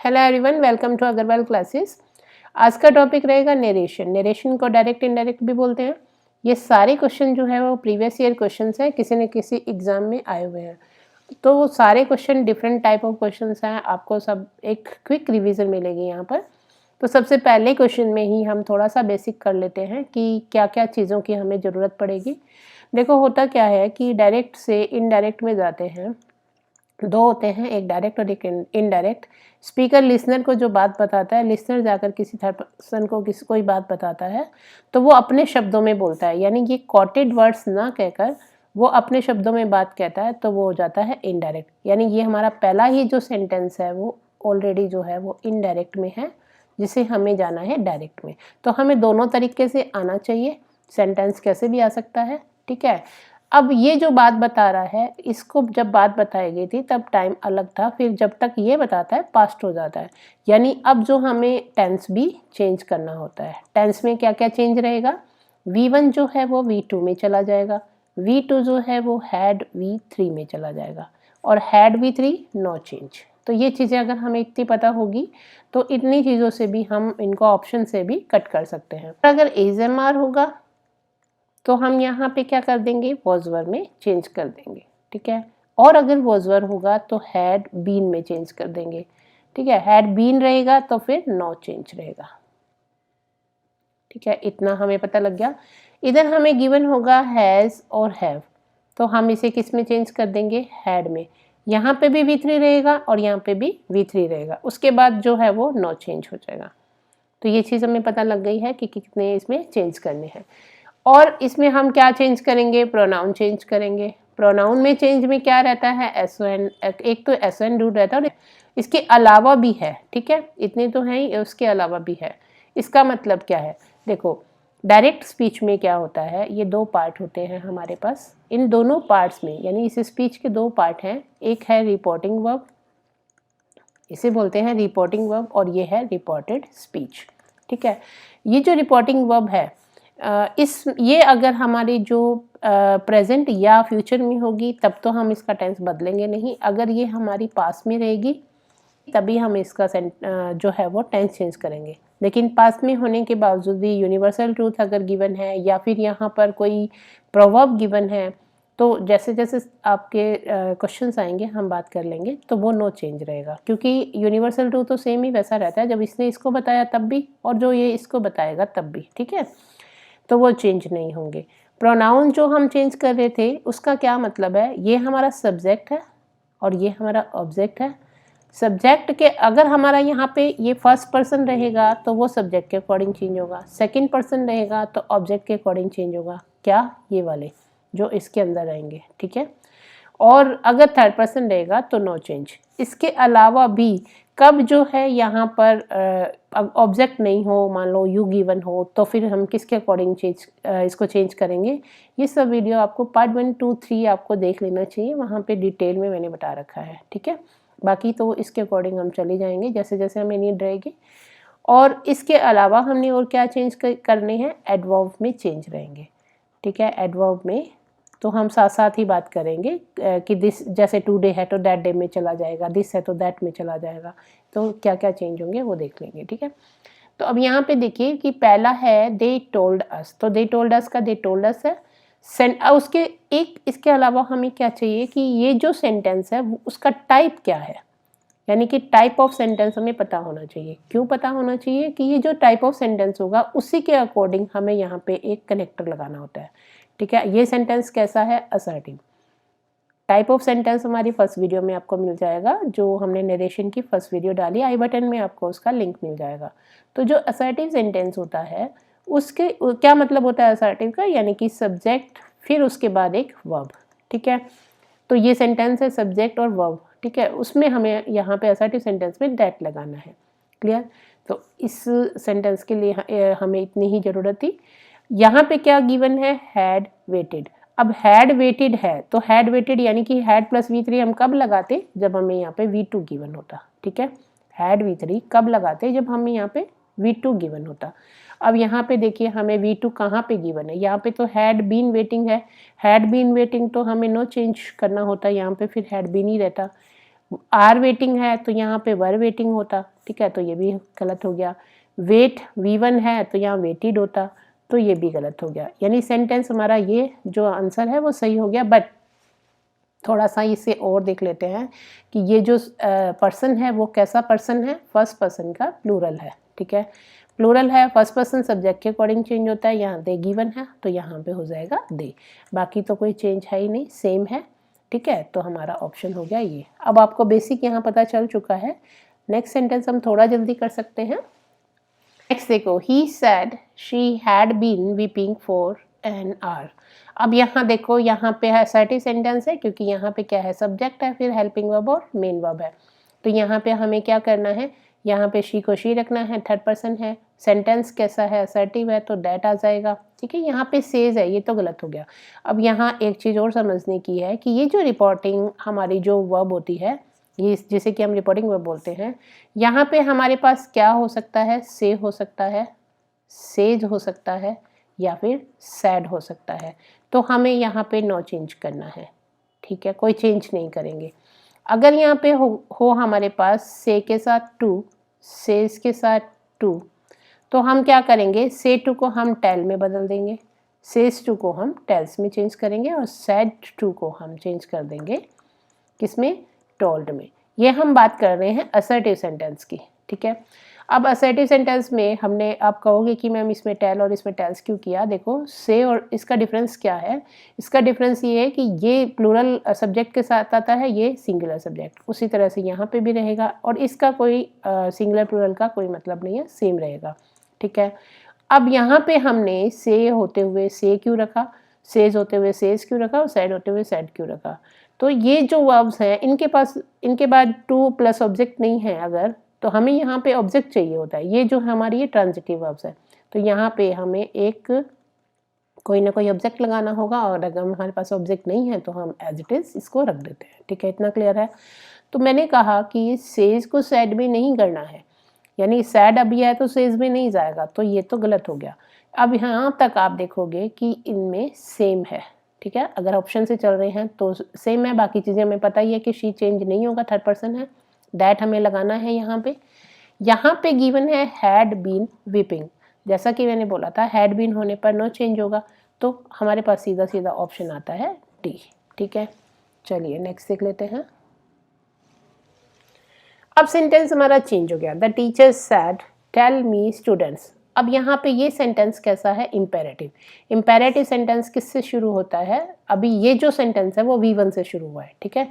Hello everyone, welcome to Agrawal classes. आज का topic रहेगा नरेशन। नरेशन को डायरेक्ट इनडायरेक्ट भी बोलते हैं। ये सारे क्वेश्चन जो है वो प्रीवियस ईयर क्वेश्चंस हैं, किसी न किसी एग्जाम में आए हुए हैं। तो वो सारे question different type of questions हैं, आपको सब एक क्विक रिवीजन मिलेगी यहाँ पर। तो सबसे पहले क्वेश्चन में ही हम थोड़ा सा बेसिक कर लेते हैं कि क्या क्या चीज़ों की हमें ज़रूरत पड़ेगी। देखो होता क्या है कि डायरेक्ट से इनडायरेक्ट में जाते हैं, दो होते हैं, एक डायरेक्ट और एक इनडायरेक्ट। स्पीकर लिसनर को जो बात बताता है, लिसनर जाकर किसी थर्ड पर्सन को कोई बात बताता है तो वो अपने शब्दों में बोलता है, यानी ये कोटेड वर्ड्स ना कहकर वो अपने शब्दों में बात कहता है, तो वो हो जाता है इनडायरेक्ट। यानी ये हमारा पहला ही जो सेंटेंस है वो ऑलरेडी जो है वो इनडायरेक्ट में है, जिसे हमें जाना है डायरेक्ट में। तो हमें दोनों तरीके से आना चाहिए, सेंटेंस कैसे भी आ सकता है, ठीक है। अब ये जो बात बता रहा है, इसको जब बात बताई गई थी तब टाइम अलग था, फिर जब तक ये बताता है पास्ट हो जाता है। यानी अब जो हमें टेंस भी चेंज करना होता है। टेंस में क्या क्या चेंज रहेगा, V1 जो है वो V2 में चला जाएगा, V2 जो है वो हैड V3 में चला जाएगा, और हैड V3 नो चेंज। तो ये चीज़ें अगर हमें इतनी पता होगी तो इतनी चीज़ों से भी हम इनको ऑप्शन से भी कट कर सकते हैं। अगर ASMR होगा तो हम यहाँ पे क्या कर देंगे, वॉज वर में चेंज कर देंगे, ठीक है। और अगर वॉज वर होगा तो हैड बीन में चेंज कर देंगे, ठीक है। हैड बीन रहेगा तो फिर नो चेंज रहेगा, ठीक है। इतना हमें पता लग गया। इधर हमें गिवन होगा हैज़ और हैव, तो हम इसे किस में चेंज कर देंगे, हैड में। यहाँ पे भी V3 रहेगा और यहाँ पे भी V3 रहेगा, उसके बाद जो है वो नो चेंज हो जाएगा। तो ये चीज़ हमें पता लग गई है कि कितने इसमें चेंज करने हैं। और इसमें हम क्या चेंज करेंगे, प्रोनाउन चेंज करेंगे। प्रोनाउन में चेंज में क्या रहता है, SON, एक तो SON रूट रहता है और इसके अलावा भी है, ठीक है। इतने तो हैं ही, उसके अलावा भी है। इसका मतलब क्या है, देखो डायरेक्ट स्पीच में क्या होता है, ये दो पार्ट होते हैं हमारे पास। इन दोनों पार्ट्स में, यानी इस स्पीच के दो पार्ट हैं, एक है रिपोर्टिंग वर्ब, इसे बोलते हैं रिपोर्टिंग वर्ब, और ये है रिपोर्टेड स्पीच, ठीक है। ये जो रिपोर्टिंग वर्ब है, ये अगर हमारी जो प्रेजेंट या फ्यूचर में होगी तब तो हम इसका टेंस बदलेंगे नहीं। अगर ये हमारी पास में रहेगी तभी हम इसका जो है वो टेंस चेंज करेंगे। लेकिन पास में होने के बावजूद भी यूनिवर्सल ट्रूथ अगर गिवन है या फिर यहाँ पर कोई प्रोवर्ब गिवन है, तो जैसे जैसे आपके क्वेश्चंस आएंगे हम बात कर लेंगे, तो वो नो चेंज रहेगा, क्योंकि यूनिवर्सल ट्रूथ तो सेम ही वैसा रहता है, जब इसने इसको बताया तब भी और जो ये इसको बताएगा तब भी, ठीक है। तो वो चेंज नहीं होंगे। प्रोनाउन जो हम चेंज कर रहे थे उसका क्या मतलब है, ये हमारा सब्जेक्ट है और ये हमारा ऑब्जेक्ट है। सब्जेक्ट के अगर हमारा यहाँ पे ये फर्स्ट पर्सन रहेगा तो वो सब्जेक्ट के अकॉर्डिंग चेंज होगा, सेकंड पर्सन रहेगा तो ऑब्जेक्ट के अकॉर्डिंग चेंज होगा। क्या, ये वाले जो इसके अंदर आएंगे, ठीक है। और अगर थर्ड पर्सन रहेगा तो नो चेंज। इसके अलावा भी कब जो है यहाँ पर ऑब्जेक्ट नहीं हो, मान लो यू गिवन हो, तो फिर हम किसके अकॉर्डिंग इसको चेंज करेंगे। ये सब वीडियो आपको पार्ट 1, 2, 3 आपको देख लेना चाहिए, वहाँ पे डिटेल में मैंने बता रखा है, ठीक है। बाकी तो इसके अकॉर्डिंग हम चले जाएंगे जैसे जैसे हमें नीड रहेगी। और इसके अलावा हमने और क्या चेंज करने हैं, एडवर्ब में चेंज रहेंगे, ठीक है। एडवर्ब में तो हम साथ साथ ही बात करेंगे कि दिस, जैसे टुडे है तो दैट डे में चला जाएगा, दिस है तो दैट में चला जाएगा, तो क्या क्या चेंज होंगे वो देख लेंगे, ठीक है। तो अब यहाँ पे देखिए कि पहला है दे टोल्ड अस, तो दे टोल्ड अस का दे टोल्ड अस है। उसके एक इसके अलावा हमें क्या चाहिए कि ये जो सेंटेंस है उसका टाइप क्या है, यानी कि टाइप ऑफ सेंटेंस हमें पता होना चाहिए। क्यों पता होना चाहिए कि ये जो टाइप ऑफ सेंटेंस होगा उसी के अकॉर्डिंग हमें यहाँ पे एक कनेक्टर लगाना होता है, ठीक है। ये सेंटेंस कैसा है, असर्टिव। टाइप ऑफ सेंटेंस हमारी फर्स्ट वीडियो में आपको मिल जाएगा, जो हमने नरेशन की फर्स्ट वीडियो डाली, आई बटन में आपको उसका लिंक मिल जाएगा। तो जो असर्टिव सेंटेंस होता है उसके क्या मतलब होता है असर्टिव का, यानी कि सब्जेक्ट फिर उसके बाद एक वर्ब, ठीक है। तो ये सेंटेंस है सब्जेक्ट और वर्ब, ठीक है। उसमें हमें यहाँ पे असर्टिव सेंटेंस में दैट लगाना है, क्लियर। तो इस सेंटेंस के लिए हमें इतनी ही ज़रूरत थी। यहाँ पे क्या गिवन है, हैड वेटेड। अब हैड वेटेड है तो हैड वेटेड यानी कि हैड प्लस V3 हम कब लगाते, जब हमें यहाँ पे V2 गिवन होता, ठीक है। हैड V3 कब लगाते, जब हमें यहाँ पे V2 गिवन होता। अब यहाँ पे देखिए हमें V2 कहाँ पे गिवन है, यहाँ पे तो हैड बीन वेटिंग है। हैड बीन वेटिंग तो हमें नो चेंज करना होता, यहाँ पे फिर हैड बीन ही रहता। आर वेटिंग है तो यहाँ पे वर वेटिंग होता, ठीक है, तो ये भी गलत हो गया। वेट V1 है तो यहाँ वेटेड होता, तो ये भी गलत हो गया। यानी सेंटेंस हमारा ये जो आंसर है वो सही हो गया, बट थोड़ा सा इसे और देख लेते हैं कि ये जो पर्सन है वो कैसा पर्सन है, फर्स्ट पर्सन का प्लूरल है, ठीक है, प्लूरल है, फर्स्ट पर्सन सब्जेक्ट के अकॉर्डिंग चेंज होता है। यहाँ दे गिवन है तो यहाँ पे हो जाएगा दे, बाकी तो कोई चेंज है ही नहीं, सेम है, ठीक है, तो हमारा ऑप्शन हो गया ये। अब आपको बेसिक यहाँ पता चल चुका है। नेक्स्ट सेंटेंस हम थोड़ा जल्दी कर सकते हैं। नेक्स्ट देखो, he said she had been weeping for an hour. अब यहाँ देखो, यहाँ पे असर्टिव सेंटेंस है क्योंकि यहाँ पे क्या है, सब्जेक्ट है, फिर हेल्पिंग वर्ब और मेन वर्ब है। तो यहाँ पे हमें क्या करना है, यहाँ पे शी को शी रखना है, थर्ड पर्सन है, सेंटेंस कैसा है, असर्टिव है, तो दैट आ जाएगा, ठीक है। यहाँ पे सेज है, ये तो गलत हो गया। अब यहाँ एक चीज़ और समझने की है कि ये जो रिपोर्टिंग हमारी जो वर्ब होती है, ये जिसे कि हम रिपोर्टिंग वर्ब बोलते हैं, यहाँ पे हमारे पास क्या हो सकता है, से हो सकता है, सेज हो सकता है, या फिर सैड हो सकता है। तो हमें यहाँ पे नो चेंज करना है, ठीक है, कोई चेंज नहीं करेंगे। अगर यहाँ पे हो हमारे पास से के साथ टू, सेज के साथ टू, तो हम क्या करेंगे, से टू को हम टेल में बदल देंगे, सेज टू को हम टेल्स में चेंज करेंगे, और सैड टू को हम चेंज कर देंगे किसमें, टोल्ड में। ये हम बात कर रहे हैं असर्टिव सेंटेंस की, ठीक है। अब असर्टिव सेंटेंस में हमने, आप कहोगे कि मैम इसमें टेल और इसमें टेल्स क्यों किया, देखो से और इसका डिफरेंस क्या है। इसका डिफरेंस ये है कि ये प्लूरल सब्जेक्ट के साथ आता है, ये सिंगुलर सब्जेक्ट, उसी तरह से यहाँ पे भी रहेगा, और इसका कोई सिंगुलर प्लूरल का कोई मतलब नहीं है, सेम रहेगा, ठीक है। अब यहाँ पे हमने से होते हुए से क्यों रखा, सेज होते हुए सेज क्यों रखा, और सैड होते हुए सैड क्यों रखा। तो ये जो वर्ब्स हैं इनके बाद टू प्लस ऑब्जेक्ट नहीं है अगर, तो हमें यहाँ पे ऑब्जेक्ट चाहिए होता है। ये जो हमारी ये ट्रांजिटिव वर्ब्स है, तो यहाँ पे हमें एक कोई ना कोई ऑब्जेक्ट लगाना होगा, और अगर हमारे पास ऑब्जेक्ट नहीं है तो हम एज इट इज़ इसको रख देते हैं, ठीक है, इतना क्लियर है। तो मैंने कहा कि सेज को सैड में नहीं करना है, यानी सैड अभी है तो सेज में नहीं जाएगा, तो ये तो गलत हो गया। अब यहाँ तक आप देखोगे कि इनमें सेम है, ठीक है, अगर ऑप्शन से चल रहे हैं तो सेम है, बाकी चीज़ें हमें पता ही है कि शी चेंज नहीं होगा, थर्ड पर्सन है, दैट हमें लगाना है यहाँ पे गिवन है हैड बीन वीपिंग, जैसा कि मैंने बोला था हैड बीन होने पर नो चेंज होगा, तो हमारे पास सीधा सीधा ऑप्शन आता है डी, ठीक है। चलिए नेक्स्ट देख लेते हैं। अब सेंटेंस हमारा चेंज हो गया, the teacher said tell me students. अब यहाँ पे ये सेंटेंस कैसा है, इम्पेरेटिव। इम्पेरेटिव सेंटेंस किससे शुरू होता है, अभी ये जो सेंटेंस है वो V1 से शुरू हुआ है, ठीक है।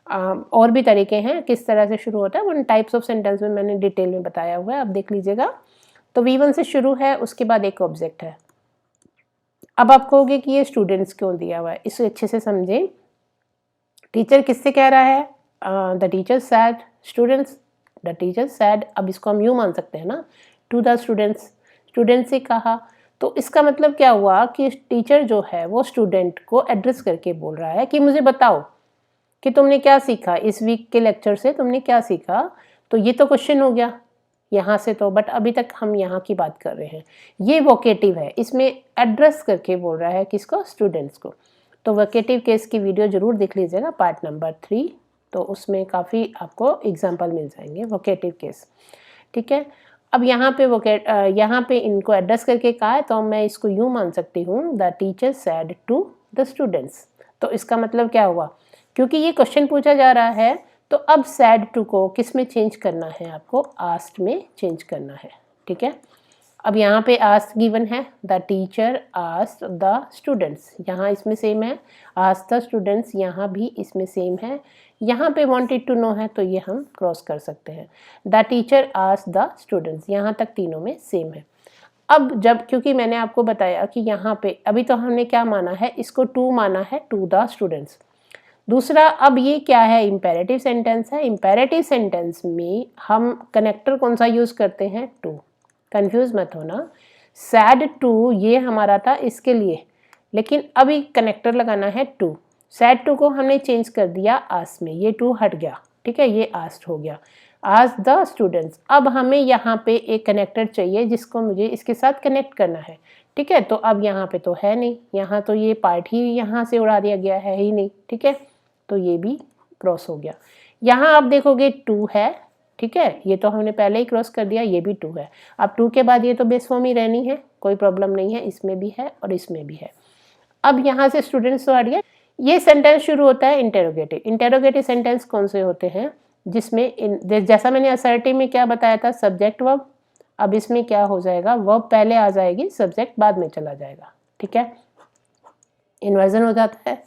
और भी तरीके हैं किस तरह से शुरू होता है, वन टाइप्स ऑफ सेंटेंस में मैंने डिटेल में बताया हुआ है, अब देख लीजिएगा। तो V1 से शुरू है, उसके बाद एक ऑब्जेक्ट है। अब आप कहोगे कि ये स्टूडेंट्स क्यों दिया हुआ है, इसे अच्छे से समझें। टीचर किससे कह रहा है, the teacher sad students, the teacher sad, अब इसको हम यूँ मान सकते हैं ना, टू द स्टूडेंट्स, स्टूडेंट से कहा, तो इसका मतलब क्या हुआ कि टीचर जो है वो स्टूडेंट को एड्रेस करके बोल रहा है कि मुझे बताओ कि तुमने क्या सीखा, इस वीक के लेक्चर से तुमने क्या सीखा। तो ये तो क्वेश्चन हो गया यहाँ से, तो बट अभी तक हम यहाँ की बात कर रहे हैं, ये वोकेटिव है, इसमें एड्रेस करके बोल रहा है किसको, स्टूडेंट्स को। तो वोकेटिव केस की वीडियो जरूर देख लीजिएगा, पार्ट नंबर 3, तो उसमें काफ़ी आपको एग्जाम्पल मिल जाएंगे वोकेटिव केस, ठीक है। अब यहाँ पे इनको एड्रेस करके कहा है, तो मैं इसको यूँ मान सकती हूँ, the teacher said to the students. तो इसका मतलब क्या हुआ, क्योंकि ये क्वेश्चन पूछा जा रहा है, तो अब सैड टू को किस में चेंज करना है, आपको आस्क्ड में चेंज करना है, ठीक है। अब यहाँ पे आस्क्ड गिवन है, the teacher asked the students, यहाँ इसमें सेम है, आस्क्ड द स्टूडेंट्स यहाँ भी इसमें सेम है, यहाँ पे वांटेड टू नो है तो ये हम क्रॉस कर सकते हैं। The teacher asked the students, यहाँ तक तीनों में सेम है। अब जब, क्योंकि मैंने आपको बताया कि यहाँ पे अभी तो हमने क्या माना है, इसको टू माना है, टू द स्टूडेंट्स। दूसरा, अब ये क्या है, इम्पेरेटिव सेंटेंस है। इम्पेरेटिव सेंटेंस में हम कनेक्टर कौन सा यूज़ करते हैं, टू, कंफ्यूज मत होना। सैड टू ये हमारा था इसके लिए, लेकिन अभी कनेक्टर लगाना है टू। सैड टू को हमने चेंज कर दिया आस्क्ड में, ये टू हट गया, ठीक है, ये आस्क्ड हो गया, आस्क्ड द स्टूडेंट्स। अब हमें यहाँ पे एक कनेक्टर चाहिए जिसको मुझे इसके साथ कनेक्ट करना है, ठीक है। तो अब यहाँ पे तो है नहीं, यहाँ तो ये पार्ट ही यहाँ से उड़ा दिया गया है ही नहीं, ठीक है, तो ये भी क्रॉस हो गया। यहाँ आप देखोगे 2 है, ठीक है, ये तो हमने पहले ही क्रॉस कर दिया, ये भी 2 है। अब 2 के बाद ये तो बेस फॉर्म ही रहनी है, कोई प्रॉब्लम नहीं है, इसमें भी है और इसमें भी है। अब यहाँ से स्टूडेंट्स तो हट गया। ये सेंटेंस शुरू होता है इंटेरोगेटिव। इंटेरोगेटिव सेंटेंस कौन से होते हैं, जिसमें जैसा मैंने असर्टिव में क्या बताया था, सब्जेक्ट वर्ब, अब इसमें क्या हो जाएगा, वर्ब पहले आ जाएगी, सब्जेक्ट बाद में चला जाएगा, ठीक है, इन्वर्जन हो जाता है।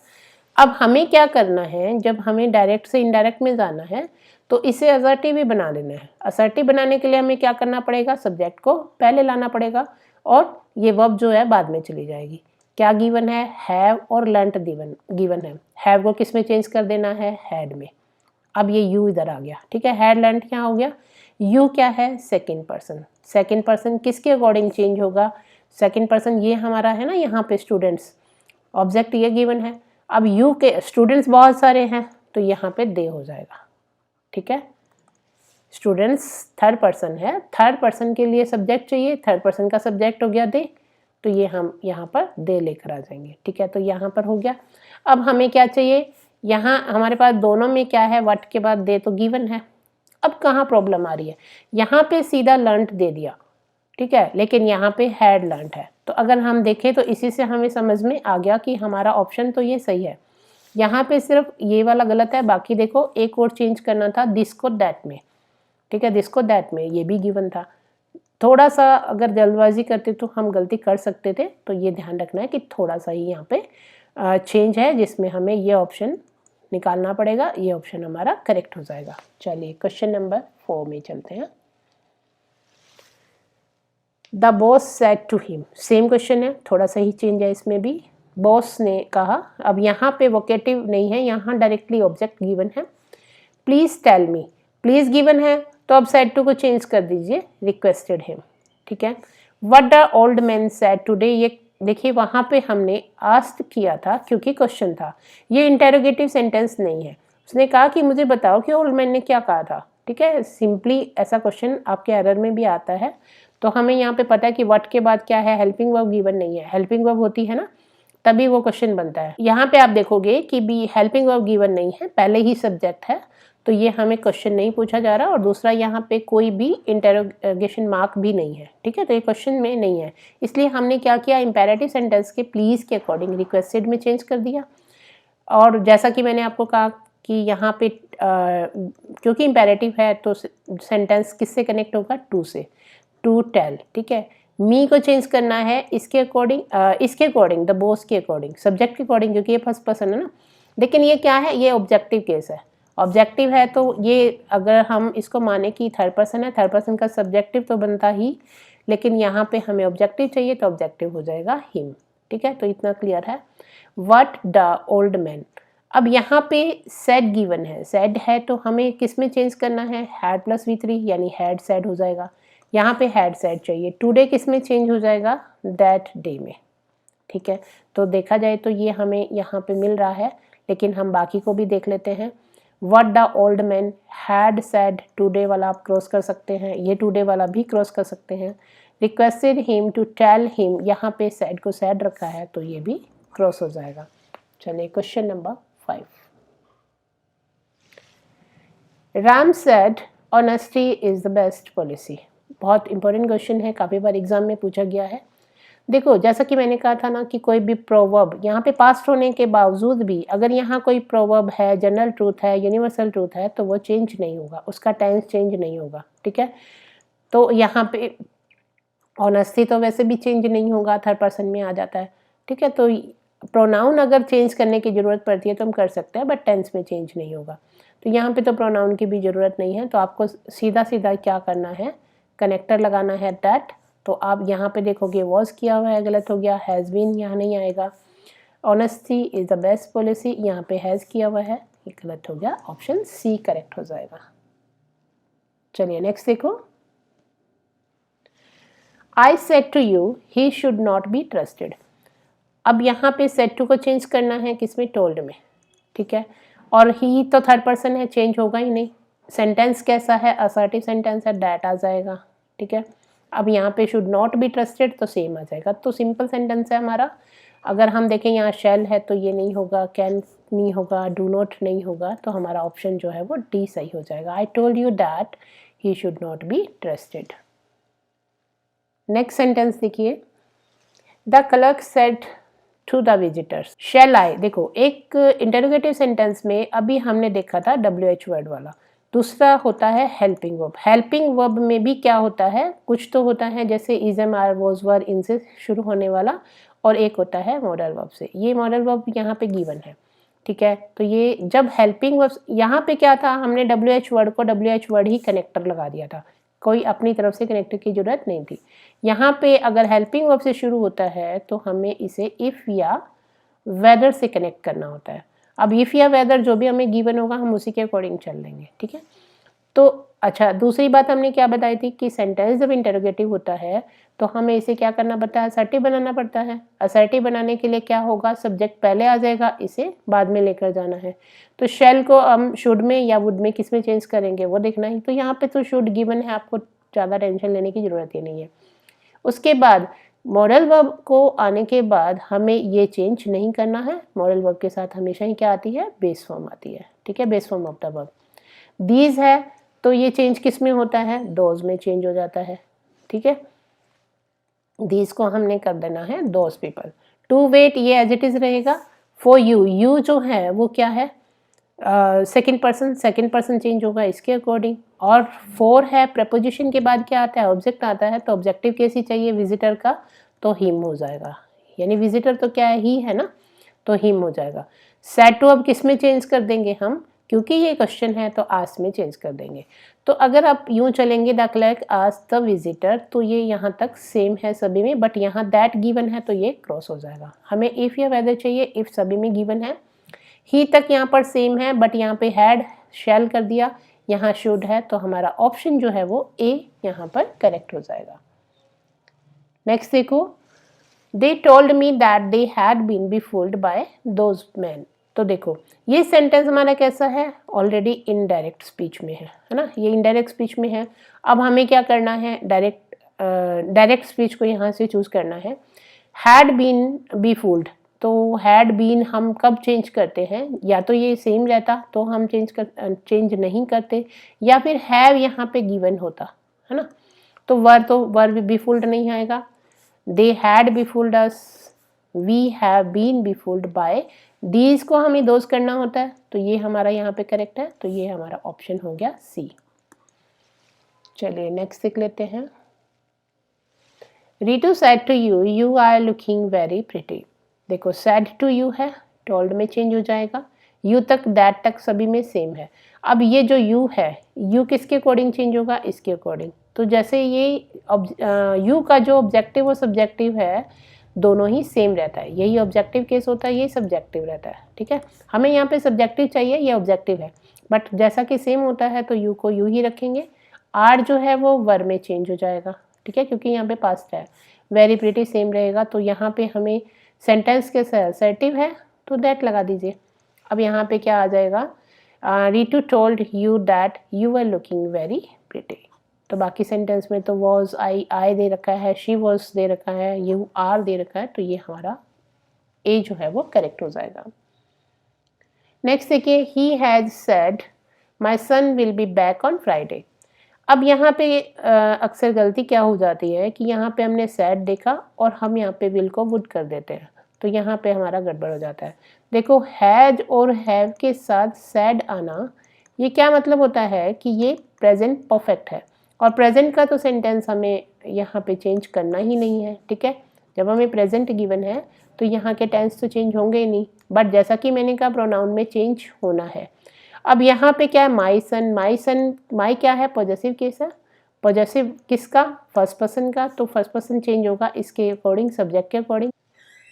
अब हमें क्या करना है, जब हमें डायरेक्ट से इनडायरेक्ट में जाना है तो इसे असर्टिव भी बना देना है। असर्टिव बनाने के लिए हमें क्या करना पड़ेगा, सब्जेक्ट को पहले लाना पड़ेगा और ये वर्ब जो है बाद में चली जाएगी। क्या गिवन है, हैव और लर्न्ट गिवन है। हैव को किस में चेंज कर देना है, हैड में। अब ये यू इधर आ गया, ठीक है, हैड लर्न्ट क्या हो गया, यू क्या है, सेकंड पर्सन। सेकंड पर्सन किसके अकॉर्डिंग चेंज होगा, सेकंड पर्सन ये हमारा है ना, यहाँ पे स्टूडेंट्स, ऑब्जेक्ट ये गिवन है। अब यू के स्टूडेंट्स बहुत सारे हैं तो यहाँ पे दे हो जाएगा, ठीक है, स्टूडेंट्स थर्ड पर्सन है, थर्ड पर्सन के लिए सब्जेक्ट चाहिए, थर्ड पर्सन का सब्जेक्ट हो गया दे, तो ये हम यहाँ पर दे लेकर आ जाएंगे, ठीक है, तो यहाँ पर हो गया। अब हमें क्या चाहिए, यहाँ हमारे पास दोनों में क्या है, व्हाट के बाद दे तो गिवन है। अब कहाँ प्रॉब्लम आ रही है, यहाँ पे सीधा लर्न्ट दे दिया, ठीक है, लेकिन यहाँ पे हैड लर्न्ट है। तो अगर हम देखें तो इसी से हमें समझ में आ गया कि हमारा ऑप्शन तो ये सही है। यहाँ पे सिर्फ ये वाला गलत है, बाकी देखो एक और चेंज करना था दिस को दैट में, ठीक है, दिस को दैट में, ये भी गिवन था। थोड़ा सा अगर जल्दबाजी करते तो हम गलती कर सकते थे, तो ये ध्यान रखना है कि थोड़ा सा ही यहाँ पे चेंज है, जिसमें हमें ये ऑप्शन निकालना पड़ेगा, ये ऑप्शन हमारा करेक्ट हो जाएगा। चलिए क्वेश्चन नंबर 4 में चलते हैं। The boss said to him, same question है, थोड़ा सा ही चेंज है इसमें भी। बॉस ने कहा, अब यहाँ पे वोकेटिव नहीं है, यहाँ डायरेक्टली ऑब्जेक्ट गिवन है। Please tell me, please given है तो अब सेड टू को चेंज कर दीजिए, रिक्वेस्टेड हिम, ठीक है। What the old man said today, ये देखिए वहाँ पे हमने आस्क्ड किया था क्योंकि क्वेश्चन था, ये इंटेरोगेटिव सेंटेंस नहीं है। उसने कहा कि मुझे बताओ कि ओल्ड मैन ने क्या कहा था, ठीक है, सिंपली ऐसा क्वेश्चन आपके एरर में भी आता है। तो हमें यहाँ पे पता है कि व्हाट के बाद क्या है, हेल्पिंग वर्ब गिवन नहीं है, हेल्पिंग वर्ब होती है ना तभी वो क्वेश्चन बनता है। यहाँ पे आप देखोगे कि भी हेल्पिंग वर्ब गिवन नहीं है, पहले ही सब्जेक्ट है, तो ये हमें क्वेश्चन नहीं पूछा जा रहा, और दूसरा यहाँ पे कोई भी इंटेरोगेशन मार्क भी नहीं है, ठीक है, तो ये क्वेश्चन में नहीं है। इसलिए हमने क्या किया, इंपेरेटिव सेंटेंस के प्लीज के अकॉर्डिंग रिक्वेस्टेड में चेंज कर दिया। और जैसा कि मैंने आपको कहा कि यहाँ पे क्योंकि इंपेरेटिव है तो सेंटेंस किससे कनेक्ट होगा, टू से, टू टेल, ठीक है। मी को चेंज करना है इसके अकॉर्डिंग, द बॉस के अकॉर्डिंग, सब्जेक्ट के अकॉर्डिंग, क्योंकि ये फर्स्ट पर्सन है ना। लेकिन ये क्या है, ये ऑब्जेक्टिव केस है, ऑब्जेक्टिव है तो ये अगर हम इसको माने कि थर्ड पर्सन है, थर्ड पर्सन का सब्जेक्टिव तो बनता ही, लेकिन यहाँ पे हमें ऑब्जेक्टिव चाहिए तो ऑब्जेक्टिव हो जाएगा हिम, ठीक है, तो इतना क्लियर है। व्हाट द ओल्ड मैन, अब यहाँ पे सेड गिवन है, सेड है तो हमें किस में चेंज करना है, हैड प्लस V3 यानी हैड सेड हो जाएगा। यहाँ पे हैड सेड चाहिए, टुडे किस में चेंज हो जाएगा, दैट डे में, ठीक है। तो देखा जाए तो ये हमें यहाँ पे मिल रहा है, लेकिन हम बाकी को भी देख लेते हैं। What the old man had said, today वाला आप क्रॉस कर सकते हैं, ये टुडे वाला भी क्रॉस कर सकते हैं। Requested him to tell him, यहाँ पे सेड को सेड रखा है तो ये भी क्रॉस हो जाएगा। चलिए question number 5। Ram said honesty is the best policy, बहुत इंपॉर्टेंट क्वेश्चन है, काफ़ी बार एग्जाम में पूछा गया है। देखो जैसा कि मैंने कहा था ना कि कोई भी प्रोवर्ब यहाँ पे पास्ट होने के बावजूद भी अगर यहाँ कोई प्रोवर्ब है, जनरल ट्रूथ है, यूनिवर्सल ट्रूथ है, तो वो चेंज नहीं होगा, उसका टेंस चेंज नहीं होगा, ठीक है। तो यहाँ पे ऑनेस्टी तो वैसे भी चेंज नहीं होगा, थर्ड पर्सन में आ जाता है, ठीक है। तो प्रोनाउन अगर चेंज करने की ज़रूरत पड़ती है तो हम कर सकते हैं, बट टेंस में चेंज नहीं होगा। तो यहाँ पे तो प्रोनाउन की भी ज़रूरत नहीं है, तो आपको सीधा सीधा क्या करना है, कनेक्टर लगाना है दैट। तो आप यहाँ पे देखोगे वॉज किया हुआ है, गलत हो गया, हैज़ बीन यहाँ नहीं आएगा। Honesty is the best policy, यहाँ पे हैज़ किया हुआ है, ये गलत हो गया, ऑप्शन सी करेक्ट हो जाएगा। चलिए नेक्स्ट देखो। I said to you he should not be trusted, अब यहाँ पे सेड टू को चेंज करना है किसमें, टोल्ड में, ठीक है। और ही तो थर्ड पर्सन है, चेंज होगा ही नहीं। सेंटेंस कैसा है, असर्टिव सेंटेंस है, दैट आ जाएगा, ठीक है। अब यहाँ पे शुड नॉट बी ट्रस्टेड तो सेम आ जाएगा, तो सिंपल सेंटेंस है हमारा। अगर हम देखें यहाँ शैल है तो ये नहीं होगा, कैन नहीं होगा, डू नॉट नहीं होगा, तो हमारा ऑप्शन जो है वो डी सही हो जाएगा। I told you that he should not be trusted. Next sentence देखिए, the clerk said to the visitors shall I. देखो एक इंटरोगेटिव सेंटेंस में अभी हमने देखा था WH वर्ड वाला, दूसरा होता है हेल्पिंग वर्ब। हेल्पिंग वर्ब में भी क्या होता है, कुछ तो होता है जैसे is am are was were इनसे शुरू होने वाला, और एक होता है मॉडल वर्ब से। ये मॉडल वर्ब यहाँ पे गिवन है, ठीक है। तो ये जब हेल्पिंग वर्ब, यहाँ पे क्या था, हमने WH वर्ड को WH वर्ड ही कनेक्टर लगा दिया था, कोई अपनी तरफ से कनेक्टर की जरूरत नहीं थी। यहाँ पे अगर हेल्पिंग वर्ब से शुरू होता है तो हमें इसे इफ़ या वेदर से कनेक्ट करना होता है। अब इफ़ या वेदर जो भी हमें गिवन होगा हम उसी के अकॉर्डिंग चल लेंगे, ठीक है। तो अच्छा, दूसरी बात हमने क्या बताई थी कि सेंटेंस जब इंटरोगेटिव होता है तो हमें इसे क्या करना पड़ता है, असर्टिव बनाना पड़ता है। असर्टिव बनाने के लिए क्या होगा, सब्जेक्ट पहले आ जाएगा, इसे बाद में लेकर जाना है। तो शैल को हम शुड में या वुड में किस में चेंज करेंगे वो देखना है। तो यहाँ पे तो शुड गिवन है, आपको ज़्यादा टेंशन लेने की ज़रूरत ही नहीं है। उसके बाद मॉडल वर्ब को आने के बाद हमें ये चेंज नहीं करना है। मॉडल वर्ब के साथ हमेशा ही क्या आती है, बेस फॉर्म आती है, ठीक है, base form of the verb. These है तो ये चेंज किस में होता है, दोज में चेंज हो जाता है, ठीक है। दीज को हमने कर देना है दोज पीपल। टू वेट ये एज इट इज रहेगा। फॉर यू, यू जो है वो क्या है, सेकंड पर्सन चेंज होगा इसके अकॉर्डिंग। और फोर है, प्रपोजिशन के बाद क्या आता है, ऑब्जेक्ट आता है, तो ऑब्जेक्टिव केस ही चाहिए विजिटर का, तो हिम हो जाएगा, यानी विजिटर तो क्या है, ही है ना, तो हिम हो जाएगा। सेड टू अब किस में चेंज कर देंगे हम, क्योंकि ये क्वेश्चन है तो आस्क में चेंज कर देंगे। तो अगर आप यूं चलेंगे the clerk asked the visitor, तो ये यहाँ तक सेम है सभी में, बट यहाँ दैट गिवन है तो ये क्रॉस हो जाएगा। हमें इफ़ या वेदर चाहिए, इफ़ सभी में गिवन है। ही तक यहाँ पर सेम है, बट यहाँ पे हैड शैल कर दिया, यहाँ शुड है, तो हमारा ऑप्शन जो है वो ए यहाँ पर करेक्ट हो जाएगा। नेक्स्ट देखो, they told me that they had been befooled by those man. तो देखो ये सेंटेंस हमारा कैसा है, ऑलरेडी इनडायरेक्ट स्पीच में है ना, ये इनडायरेक्ट स्पीच में है। अब हमें क्या करना है, डायरेक्ट स्पीच को यहाँ से चूज करना है। हैड बीन befooled, तो हैड बीन हम कब चेंज करते हैं, या तो ये सेम रहता तो हम चेंज नहीं करते, या फिर हैव यहाँ पे गिवन होता है ना, तो वर befooled नहीं आएगा। They had befooled us, we have been befooled by, these को हमें दोज करना होता है, तो ये हमारा यहाँ पे करेक्ट है, तो ये हमारा ऑप्शन हो गया सी। चलिए नेक्स्ट देख लेते हैं। Ritu said to you, you are looking very pretty. देखो सेड टू यू है, टोल्ड में चेंज हो जाएगा, यू तक दैट तक सभी में सेम है। अब ये जो यू है, यू किसके अकॉर्डिंग चेंज होगा, इसके अकॉर्डिंग। तो जैसे ये यू का जो ऑब्जेक्टिव और सब्जेक्टिव है दोनों ही सेम रहता है, यही ऑब्जेक्टिव केस होता है, ये सब्जेक्टिव रहता है, ठीक है। हमें यहाँ पे सब्जेक्टिव चाहिए, ये ऑब्जेक्टिव है, बट जैसा कि सेम होता है तो यू को यू ही रखेंगे। आर जो है वो वर में चेंज हो जाएगा, ठीक है, क्योंकि यहाँ पे पास्ट है। वेरी प्रिटी सेम रहेगा, तो यहाँ पे हमें सेंटेंस के असर्टिव है तो दैट लगा दीजिए। अब यहाँ पे क्या आ जाएगा, Ritu told you that you are looking very pretty. तो बाकी सेंटेंस में तो वॉज आई दे रखा है, शी वॉज दे रखा है, यू आर दे रखा है, तो ये हमारा ए जो है वो करेक्ट हो जाएगा। नेक्स्ट देखिए, he has said my son will be back on Friday. अब यहाँ पे अक्सर गलती क्या हो जाती है कि यहाँ पे हमने सैड देखा और हम यहाँ पे विल को वुड कर देते हैं, तो यहाँ पे हमारा गड़बड़ हो जाता है। देखो हैज और हैव के साथ सैड आना, ये क्या मतलब होता है कि ये प्रेजेंट परफेक्ट है, और प्रेजेंट का तो सेंटेंस हमें यहाँ पे चेंज करना ही नहीं है, ठीक है। जब हमें प्रेजेंट गिवन है तो यहाँ के टेंस तो चेंज होंगे ही नहीं, बट जैसा कि मैंने कहा प्रोनाउन में चेंज होना है। अब यहाँ पे क्या है, माई सन, माई क्या है, पॉजेसिव केस है। पॉजेसिव किसका, फर्स्ट पर्सन का, तो फर्स्ट पर्सन चेंज होगा इसके अकॉर्डिंग, सब्जेक्ट के अकॉर्डिंग।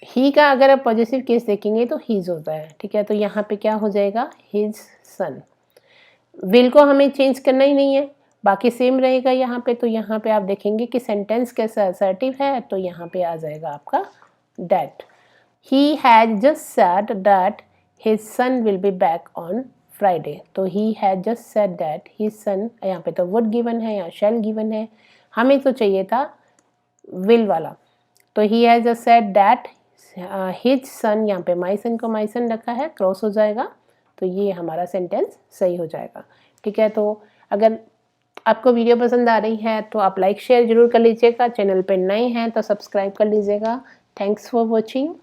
ही का अगर आप पॉजेसिव केस देखेंगे तो हीज होता है, ठीक है, तो यहाँ पे क्या हो जाएगा, हिज सन। विल को हमें चेंज करना ही नहीं है, बाकी सेम रहेगा यहाँ पे। तो यहाँ पे आप देखेंगे कि सेंटेंस कैसा असर्टिव है, तो यहाँ पे आ जाएगा आपका that. He has just said that his son will be back on Friday, तो he has just said that his son, यहाँ पे तो वुड गिवन है, यहाँ शैल गिवन है, हमें तो चाहिए था विल वाला। तो he has just said that his son, यहाँ पे माई सन को माई सन रखा है, क्रॉस हो जाएगा, तो ये हमारा सेंटेंस सही हो जाएगा। ठीक है, तो अगर आपको वीडियो पसंद आ रही है तो आप लाइक शेयर ज़रूर कर लीजिएगा। चैनल पे नए हैं तो सब्सक्राइब कर लीजिएगा। Thanks for watching.